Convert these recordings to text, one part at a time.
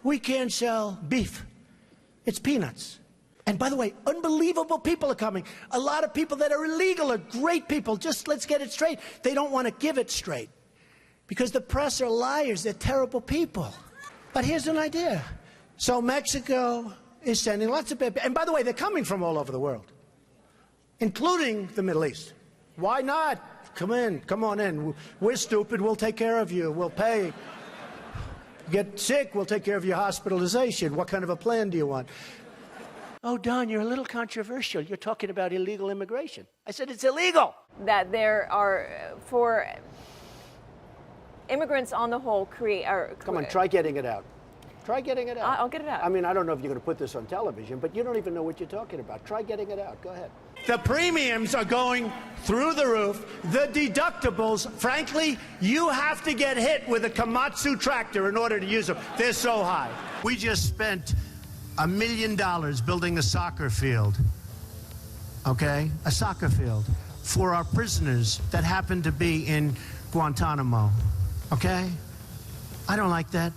we can't sell beef. It's peanuts. And by the way, unbelievable people are coming. A lot of people that are illegal are great people. Just let's get it straight. They don't want to give it straight because the press are liars. They're terrible people. But here's an idea. So Mexico is sending lots of people. And by the way, they're coming from all over the world, including the Middle East. Why not? Come in. Come on in. We're stupid. We'll take care of you. We'll pay. Get sick, we'll take care of your hospitalization. What kind of a plan do you want? Oh, Don, you're a little controversial. You're talking about illegal immigration. I said it's illegal. That there are, for immigrants on the whole, Come on, try getting it out. Try getting it out. I'll get it out. I mean, I don't know if you're going to put this on television, but you don't even know what you're talking about. Try getting it out. Go ahead. The premiums are going through the roof. The deductibles, frankly, you have to get hit with a Komatsu tractor in order to use them. They're so high. We just spent $1 million building a soccer field, okay? A soccer field for our prisoners that happen to be in Guantanamo, okay? I don't like that.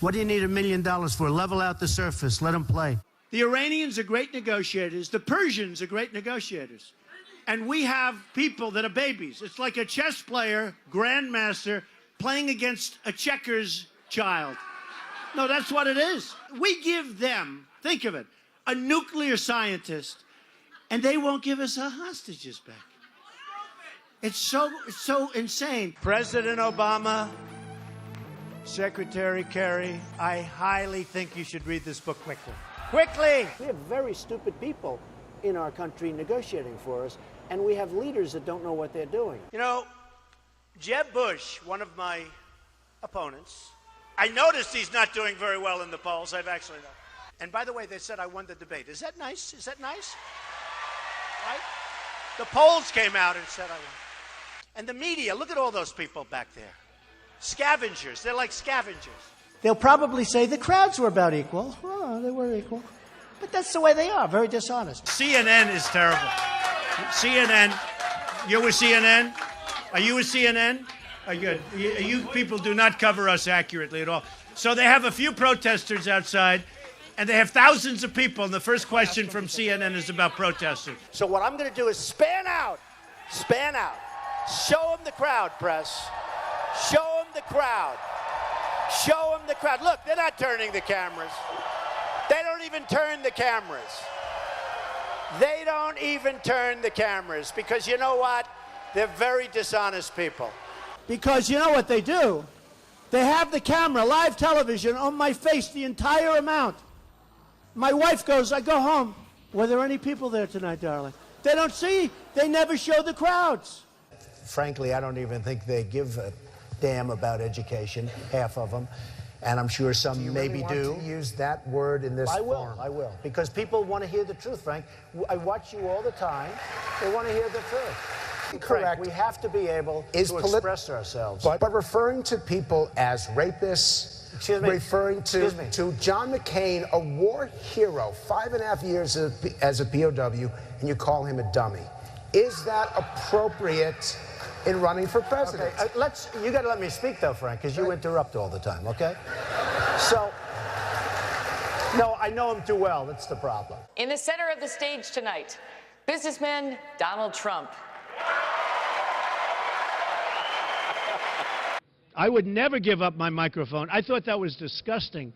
What do you need $1 million for? Level out the surface. Let them play. The Iranians are great negotiators. The Persians are great negotiators. And we have people that are babies. It's like a chess player, grandmaster, playing against a checkers child. No, that's what it is. We give them, think of it, a nuclear scientist, and they won't give us our hostages back. It's so insane. President Obama, Secretary Kerry, I highly think you should read this book quickly. Quickly! We have very stupid people in our country negotiating for us, and we have leaders that don't know what they're doing. You know, Jeb Bush, one of my opponents, I noticed he's not doing very well in the polls. I've actually known. And by the way, they said I won the debate. Is that nice? Is that nice? Right? The polls came out and said I won. And the media, look at all those people back there. Scavengers. They're like scavengers. They'll probably say the crowds were about equal. Oh, they were equal. But that's the way they are, very dishonest. CNN is terrible. CNN. You're with CNN? Are you with CNN? Good. You people do not cover us accurately at all. So they have a few protesters outside, and they have thousands of people, and the first question from CNN is about protesters. So what I'm going to do is span out. Span out. Show them the crowd, press. Show them the crowd. Show them the crowd. Look, they're not turning the cameras. They don't even turn the cameras. They don't even turn the cameras because you know what? They're very dishonest people. Because you know what they do? They have the camera, live television, on my face the entire amount. My wife goes, I go home. Were there any people there tonight, darling? They don't see. They never show the crowds. Frankly, I don't even think they give a damn about education, half of them. And I'm sure some maybe do. You want to use that word in this form? I will. Because people want to hear the truth, Frank. I watch you all the time. They want to hear the truth. Correct. Frank, we have to be able to express ourselves. But referring to people as rapists, referring to John McCain, a war hero, 5.5 years as a POW, and you call him a dummy. Is that appropriate in running for president? Okay, you got to let me speak, though, Frank, because you interrupt all the time, okay? So, no, I know him too well. That's the problem. In the center of the stage tonight, businessman Donald Trump. I would never give up my microphone. I thought that was disgusting